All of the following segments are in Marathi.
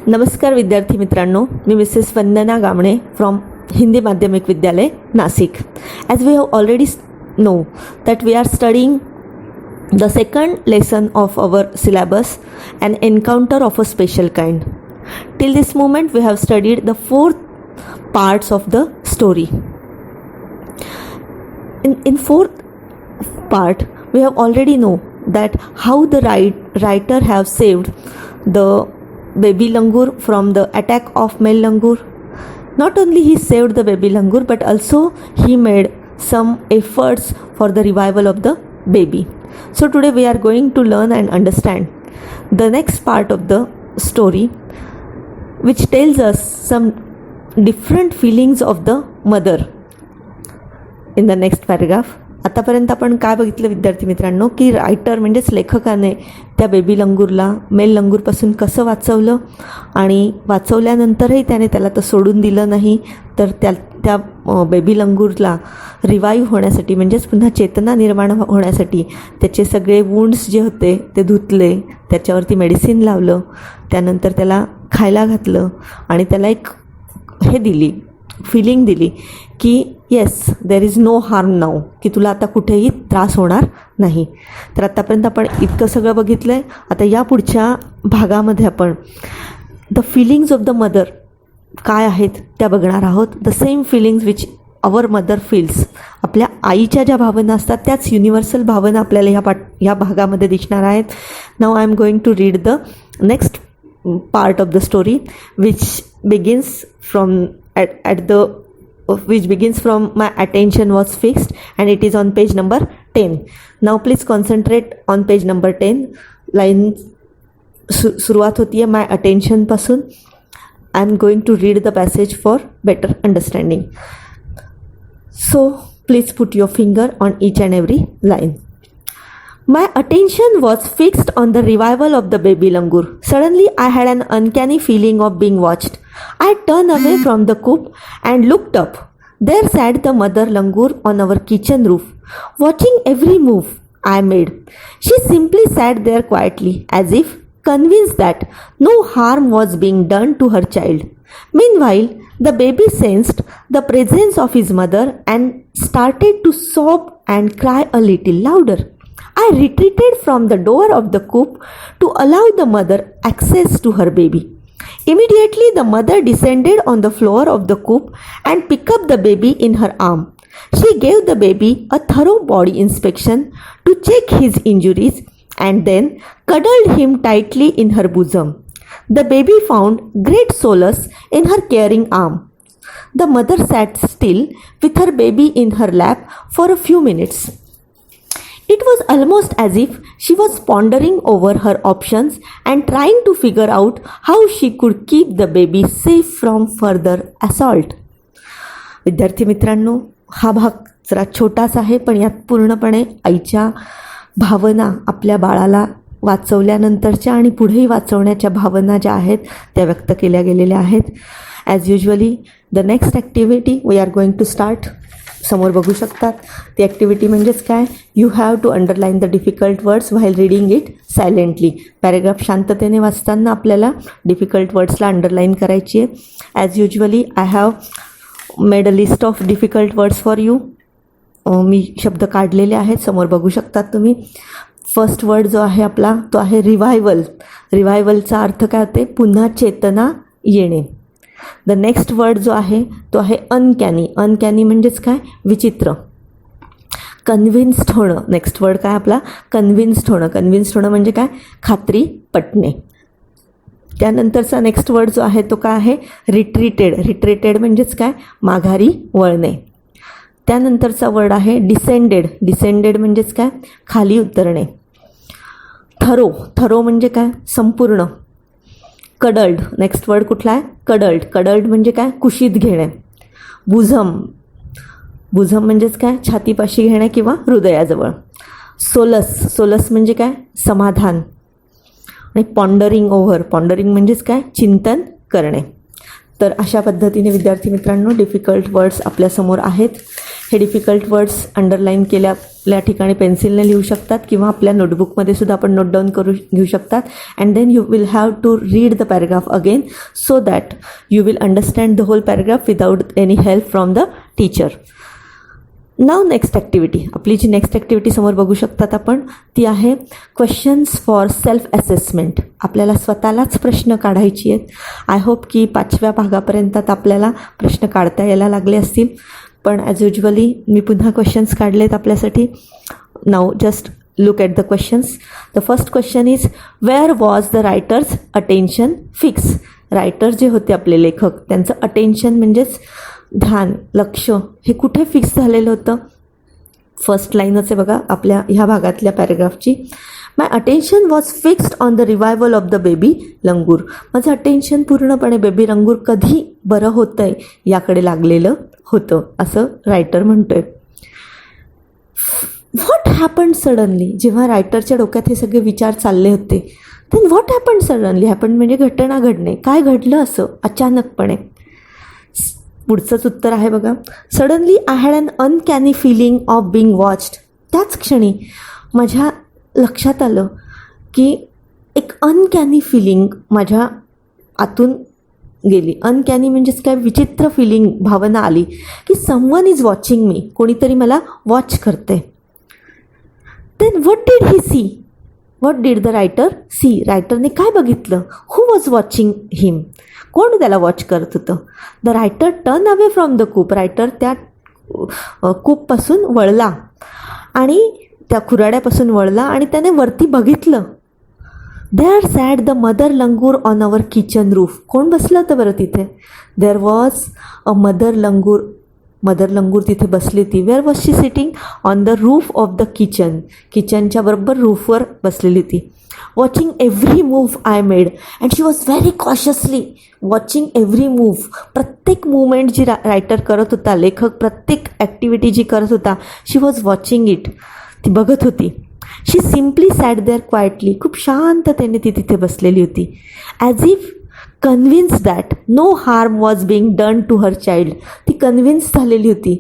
नमस्कार विद्यार्थी मित्रांनो, मी मिसेस वंदना गामणे फ्रॉम हिंदी माध्यमिक विद्यालय Nashik. As we have already know that we are studying the second lesson of our syllabus, an encounter of a special kind. Till this moment we have studied the 4 parts of the story. In 4th part we have already know that how the writer have saved the baby langur from the attack of male langur. Not only he saved the baby langur, but also he made some efforts for the revival of the baby. So today we are going to learn and understand the next part of the story, which tells us some different feelings of the mother in the next paragraph. आतापर्यंत आपण काय बघितलं विद्यार्थी मित्रांनो, की रायटर म्हणजेच लेखकाने त्या बेबी लंगूरला मेल लंगूरपासून कसं वाचवलं आणि वाचवल्यानंतरही त्याने त्याला तर सोडून दिलं नाही, तर त्या बेबी लंगूरला रिवाईव्ह होण्यासाठी म्हणजेच पुन्हा चेतना निर्माण होण्यासाठी त्याचे सगळे वुंड्स जे होते ते धुतले, त्याच्यावरती मेडिसिन लावलं, त्यानंतर त्याला खायला घातलं आणि त्याला एक फिलिंग दिली की yes there is no harm now, की तुला आता कुठेही त्रास होणार नाही. तर आत्तापर्यंत आपण इतकं सगळं बघितलं आहे. आता या पुढच्या भागामध्ये आपण the feelings of the mother काय आहेत त्या बघणार आहोत. The same feelings which our mother feels. आपल्या आईच्या ज्या भावना असतात त्याच युनिव्हर्सल भावना आपल्याला ह्या भागामध्ये दिसणार आहेत. Now I am going to read the next part of the story which begins from which begins from my attention was fixed, and it is on page number 10. Now please concentrate on page number 10. Line सुरुवात होती आहे माय अटेन्शन पासून. I am going to read the passage for better understanding. So please put your finger on each and every line. My attention was fixed on the revival of the baby langur. Suddenly I had an uncanny feeling of being watched. I turned away from the coop and looked up. There sat the mother langur on our kitchen roof, watching every move I made. She simply sat there quietly, as if convinced that no harm was being done to her child. Meanwhile, the baby sensed the presence of his mother and started to sob and cry a little louder. I retreated from the door of the coop to allow the mother access to her baby. Immediately, the mother descended on the floor of the coop and picked up the baby in her arm. She gave the baby a thorough body inspection to check his injuries and then cuddled him tightly in her bosom. The baby found great solace in her caring arm. The mother sat still with her baby in her lap for a few minutes. It was almost as if she was pondering over her options and trying to figure out how she could keep the baby safe from further assault. विद्यार्थी मित्रांनो, हा भाग जरा छोटासा आहे, पण यात पूर्णपणे आईच्या भावना आपल्या बाळाला वाचवल्यानंतरच्या आणि पुढेही वाचवण्याच्या भावना ज्या आहेत त्या व्यक्त केल्या गेलेल्या आहेत. As usually the next activity we are going to start. समोर बघू शकतात ती ॲक्टिव्हिटी म्हणजेच काय, you have to underline the difficult words while reading it silently. Paragraph शांततेने वाचताना आपल्याला डिफिकल्ट वर्ड्सला अंडरलाईन करायची आहे. As usually I have made a list of difficult words for you. मी शब्द काढलेले आहेत, समोर बघू शकतात तुम्ही. फर्स्ट वर्ड जो आहे आपला तो आहे रिव्हायवल. रिव्हायवलचा अर्थ काय होते, पुन्हा चेतना येणे. द नेक्स्ट वर्ड जो आहे तो आहे अनकॅनी. अनकॅनी म्हणजेच काय, विचित्र. कन्व्हिन्स्ड होणं. नेक्स्ट वर्ड काय आपला, कन्व्हिन्स्ड होणं. कन्व्हिन्स्ड होणं म्हणजे काय, खात्री पटणे. त्यानंतरचा नेक्स्ट वर्ड जो आहे तो काय आहे, रिट्रीटेड. रिट्रीटेड म्हणजेच काय, माघारी वळणे. त्यानंतरचा वर्ड आहे डिसेंडेड. डिसेंडेड म्हणजेच काय, खाली उतरणे. थरो. थरो म्हणजे काय, संपूर्ण. कडल्ड. नेक्स्ट वर्ड कुठला आहे, कडल्ड. कडल्ड म्हणजे काय, कुशीत घेणे. बुझम. बुझम म्हणजेच काय, छातीपाशी घेणे किंवा हृदयाजवळ. सोलस. सोलस म्हणजे काय, समाधान. आणि पॉन्डरिंग ओव्हर. पॉन्डरिंग म्हणजेच काय, चिंतन करणे. तर अशा पद्धतीने विद्यार्थी मित्रांनो डिफिकल्ट वर्ड्स आपल्यासमोर आहेत. हे डिफिकल्ट वर्ड्स अंडरलाईन या ठिकाणी पेन्सिलने लिहू शकतात किंवा आपल्या नोटबुकमध्ये सुद्धा आपण नोट डाऊन करू घेऊ शकतात. And then you will have to read the paragraph again so that you will understand the whole paragraph without any help from the teacher. Now next activity, आपली जी नेक्स्ट ॲक्टिव्हिटी समोर बघू शकतात आपण, ती आहे क्वेश्चन्स फॉर सेल्फ असेसमेंट. आपल्याला स्वतःलाच प्रश्न काढायची आहेत. आय होप की 5व्या भागापर्यंत आपल्याला प्रश्न काढता यायला लागले असतील. पण ॲज युजली मी पुन्हा क्वेश्चन्स काढलेत आपल्यासाठी. Now just look at the questions. The first question is where was the writer's attention fix. Writer जे होते आपले लेखक, त्यांचं अटेन्शन म्हणजेच ध्यान, लक्ष हे कुठे फिक्स झालेलं होतं. फर्स्ट लाईनच आहे बघा आपल्या ह्या भागातल्या पॅराग्राफची. My attention was fixed on the revival of the baby langur. माझं अटेन्शन पूर्णपणे बेबी लंगूर कधी बरं होतं आहे याकडे लागलेलं होतं, असं रायटर म्हणतोय. What happen suddenly. जेव्हा रायटरच्या डोक्यात हे सगळे विचार चालले होते, then what happen suddenly. Happen म्हणजे घटना घडणे, काय घडलं असं अचानकपणे. पुढचंच उत्तर आहे बघा. Suddenly I had an uncanny feeling of being watched. त्याच क्षणी माझ्या लक्षात आलं की एक अनकॅनी फिलिंग माझ्या आतून गेली. अनकॅनी म्हणजेच काय, विचित्र फिलिंग, भावना आली की समवन इज वॉचिंग मी, कोणीतरी मला वॉच करते. Then what did he see. What did the writer see. रायटरने काय बघितलं. Who was watching him. कोण त्याला वॉच करत होतं. The writer turn away from the coop. Writer त्या कूपपासून वळला आणि त्या खुराड्यापासून वळला आणि त्याने वरती बघितलं. There sat the mother langur on our kitchen roof. कोण बसलं होतं बरं तिथे. There was a mother langur. Mother langur तिथे बसली होती. Where was she sitting on the roof of the kitchen. किचनच्या बरोबर रूफवर बसलेली होती. Watching every move I made. And she was very cautiously watching every move. प्रत्येक मूवमेंट जी रायटर करत होता, लेखक प्रत्येक ॲक्टिव्हिटी जी करत होता, शी वॉज वॉचिंग इट. ती बघत होती. She simply sat there quietly. खूप शांततेने ती तिथे बसलेली होती. As if convince that no harm was being done to her child. ती कन्व्हिन्स झालेली होती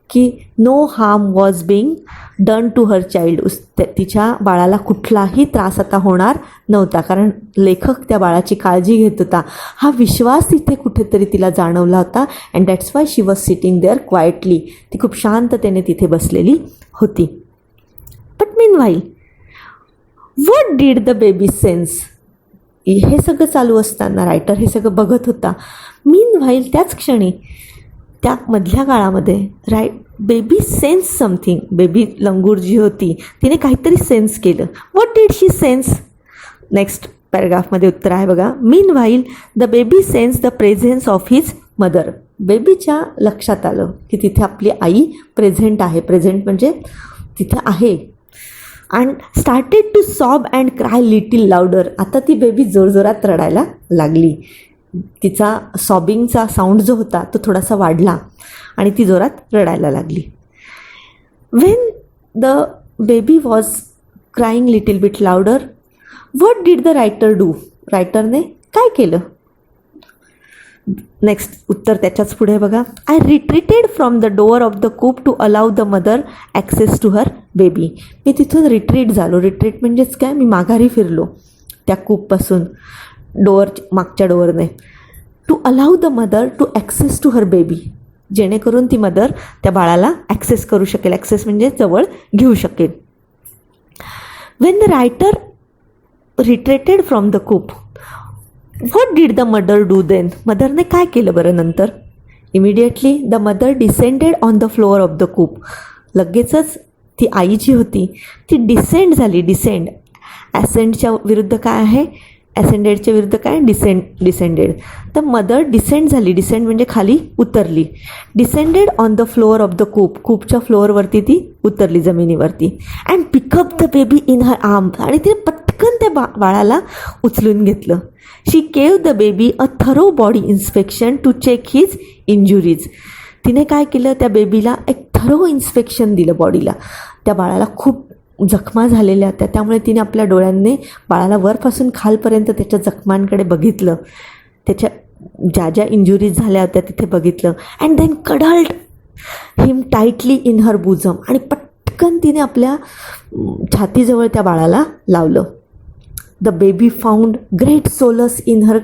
की no harm was being done to her child. तिच्या बाळाला कुठलाही त्रास आता होणार नव्हता, कारण लेखक त्या बाळाची काळजी घेत होता. हा विश्वास तिथे कुठेतरी तिला जाणवला होता. And that's why she was sitting there quietly. ती खूप शांततेने तिथे बसलेली होती. But meanwhile what did the baby sense. हे सगळं चालू असताना रायटर हे सगळं बघत होता. मीनवाईल त्याच क्षणी त्या मधल्या काळामध्ये baby sense something. Baby langur जी होती तिने काहीतरी सेन्स केलं. What did she sense. Next पॅराग्राफमध्ये उत्तर आहे बघा. Meanwhile the baby sense the presence of his mother. बेबीच्या लक्षात आलं की तिथे आपली आई प्रेझेंट आहे. प्रेझेंट म्हणजे तिथे आहे. And started to sob and cry little louder. आता ती बेबी जोरजोरात रडायला लागली. तिचा सॉबिंगचा साऊंड जो होता तो थोडासा वाढला आणि ती जोरात रडायला लागली. When the baby was crying little bit louder, what did the writer do. रायटरने काय केलं. नेक्स्ट उत्तर त्याच्याच पुढे बघा. I retreated from the door of the coop to allow the mother access to her baby. मी तिथून रिट्रीट झालो. रिट्रीट म्हणजेच काय, मी माघारी फिरलो त्या कूपपासून, डोअर मागच्या डोअरने. To allow the mother to access to her baby. जेणेकरून ती मदर त्या बाळाला ॲक्सेस करू शकेल. ॲक्सेस म्हणजे जवळ घेऊ शकेल. When the writer retreated from the coop, what did the mother do then. मदरने काय केलं बरं नंतर. Immediately the mother descended on the floor of the coop. लगेचच ती आई जी होती ती डिसेंड झाली. डिसेंड ॲसेंडच्या विरुद्ध काय आहे, ॲसेंडेडच्या विरुद्ध काय, डिसेंडेड. तर मदर डिसेंड झाली. डिसेंड म्हणजे खाली उतरली. Descended on the floor of the coop. कूपच्या फ्लोअरवरती ती उतरली, जमिनीवरती. And pick up the baby in her arm. आणि तिने पटकन त्या बाळाला उचलून घेतलं. She gave the baby a thorough body inspection to check his injuries. तिने काय केलं, त्या बेबीला एक थरो इन्स्पेक्शन दिलं बॉडीला. त्या बाळाला खूप जखमा झालेल्या होत्या, त्यामुळे तिने आपल्या डोळ्यांनी बाळाला वरपासून खालपर्यंत त्याच्या जखमांकडे बघितलं. त्याच्या ज्या ज्या इंजुरीज झाल्या होत्या तिथे बघितलं. And then cuddled him tightly in her bosom. आणि पटकन पटकन तिने आपल्या छातीजवळ त्या बाळाला लावलं. The baby found great solace in her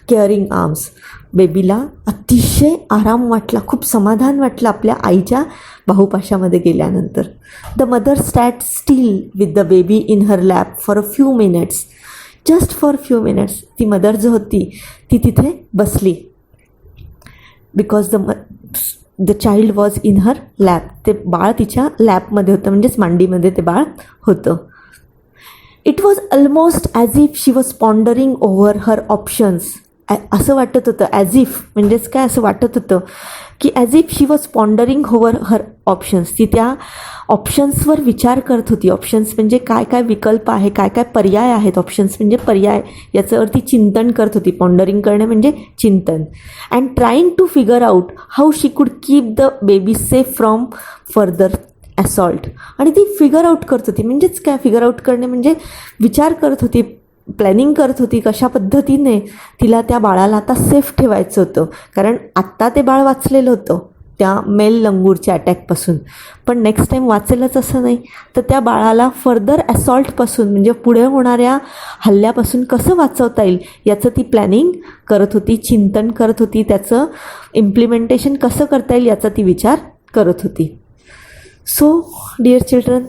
caring arms. बेबीला अतिशय आराम वाटला, खूप समाधान वाटलं आपल्या आईच्या बाहुपाशामध्ये गेल्यानंतर. The mother sat still with the baby in her lap for a few minutes. Just for few minutes ती मदर जो होती ती तिथे बसली. Because the child was in her lap. ते बाळ तिच्या लॅपमध्ये होतं, म्हणजेच मांडीमध्ये ते बाळ होतं. It was almost as if she was pondering over her options. असं वाटत होतं, ॲज इफ म्हणजेच काय, असं वाटत होतं की as if she was pondering over her options. ती त्या ऑप्शन्सवर विचार करत होती. ऑप्शन्स म्हणजे काय काय विकल्प आहे, काय काय पर्याय आहेत. ऑप्शन्स म्हणजे पर्याय, याचं अर्थ चिंतन करत होती. पॉन्डरिंग करणे म्हणजे चिंतन. And trying to figure out how she could keep the baby safe from further assault. आणि ती फिगर आउट करत होती. म्हणजेच काय, फिगर आउट करणे म्हणजे विचार करत होती, प्लॅनिंग करत होती कशा पद्धतीने तिला त्या बाळाला आता सेफ ठेवायचं होतं. कारण आत्ता ते बाळ वाचलेलं होतं त्या मेल लंगूरच्या अटॅकपासून, पण नेक्स्ट टाईम वाचेलच असं नाही. तर त्या बाळाला फर्दर असॉल्टपासून म्हणजे पुढे होणाऱ्या हल्ल्यापासून कसं वाचवता येईल याचं ती प्लॅनिंग करत होती, चिंतन करत होती. त्याचं इम्प्लिमेंटेशन कसं करता येईल याचा ती विचार करत होती. So dear children,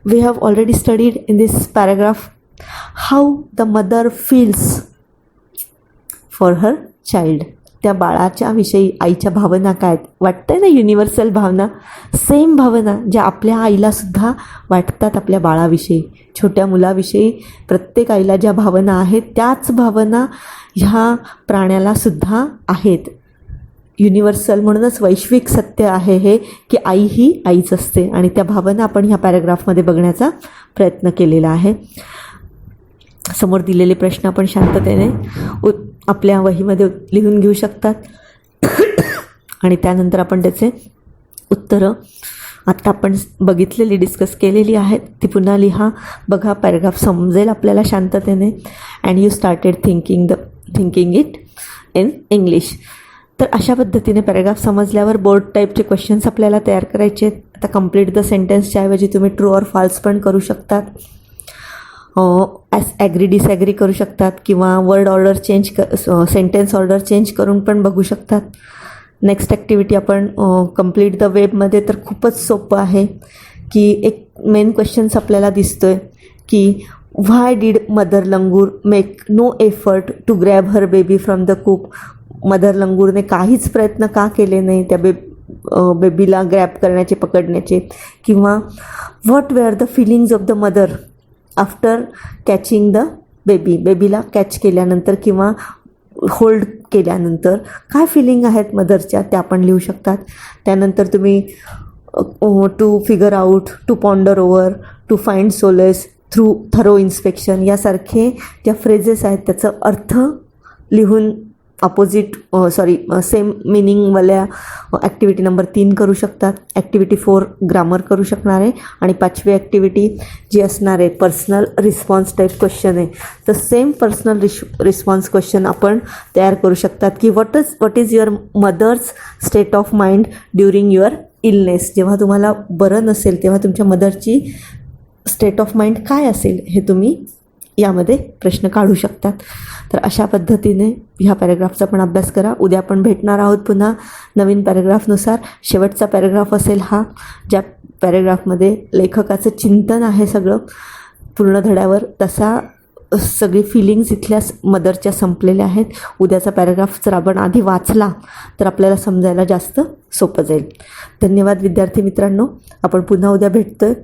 we have already studied in this paragraph how the mother feels for her child. त्या बाळाच्या विषयी आईच्या भावना काय वाटतंय ना, युनिव्हर्सल भावना, सेम भावना ज्या आपल्या आईलासुद्धा वाटतात आपल्या बाळाविषयी, छोट्या मुलाविषयी. प्रत्येक आईला ज्या भावना आहेत त्याच भावना ह्या प्राण्यालासुद्धा आहेत. युनिव्हर्सल, म्हणूनच वैश्विक सत्य आहे हे की आई ही आईच असते. आणि त्या भावना आपण ह्या पॅराग्राफमध्ये बघण्याचा प्रयत्न केलेला आहे. समोर दिलेले प्रश्न आपण शांततेने आपल्या वहीमध्ये लिहून घेऊ शकतात आणि त्यानंतर आपण त्याचे उत्तरं आत्ता आपण बघितलेली, डिस्कस केलेली आहेत ती पुन्हा लिहा. बघा, पॅराग्राफ समजेल आपल्याला शांततेने. And you started thinking it in English. तर अशा पद्धतीने पॅराग्राफ समजल्यावर बोर्ड टाईपचे क्वेश्चन्स आपल्याला तयार करायचे आहेत. आता कंप्लीट द सेंटेन्सच्या ऐवजी तुम्ही ट्रू ऑर फॉल्स पण करू शकतात. ॲग्री डिसॲग्री करू शकतात किंवा word order change sentence order change करून पण बघू शकतात. नेक्स्ट ॲक्टिव्हिटी आपण कंप्लीट द वेबमध्ये तर खूपच सोपं आहे की एक मेन क्वेश्चन्स आपल्याला दिसतो आहे की why did mother langur make no effort to grab her baby from the coop. Mother लंगूरने काहीच प्रयत्न का केले नाही त्या बेबीला ग्रॅब करण्याचे, पकडण्याचे. किंवा what were the feelings of the mother after catching the baby. बेबीला कॅच केल्यानंतर किंवा होल्ड केल्यानंतर काय फिलिंग आहेत मदरच्या त्या पण लिहू शकतात. त्यानंतर तुम्ही to figure out, to ponder over, to find solace through thorough inspection यासारखे ज्या फ्रेजेस आहेत त्याचा अर्थ लिहून सेम मिनिंगवाल्या ॲक्टिव्हिटी नंबर 3 करू शकतात. ॲक्टिव्हिटी 4 ग्रामर करू शकणार आहे. आणि 5वी ॲक्टिव्हिटी जी असणार आहे पर्सनल रिस्पॉन्स टाईप क्वेश्चन आहे. तर सेम पर्सनल रिस्पॉन्स क्वेश्चन आपण तयार करू शकतात की what is your mother's state of mind during your illness. जेव्हा तुम्हाला बरं नसेल तेव्हा तुमच्या मदरची स्टेट ऑफ माइंड काय असेल हे तुम्ही यामध्ये प्रश्न काढू शकतात. तर अशा पद्धतीने ह्या पॅराग्राफचा पण अभ्यास करा. उद्या आपण भेटणार आहोत पुन्हा नवीन पॅराग्राफनुसार. शेवटचा पॅराग्राफ असेल हा, ज्या पॅराग्राफमध्ये लेखकाचं चिंतन आहे सगळं पूर्ण धड्यावर. तसा सगळी फिलिंग्स इथल्या मदरच्या संपलेल्या आहेत. उद्याचा पॅराग्राफ जर आपण आधी वाचला तर आपल्याला समजायला जास्त सोपं जाईल. धन्यवाद विद्यार्थी मित्रांनो. आपण पुन्हा उद्या भेटतोय.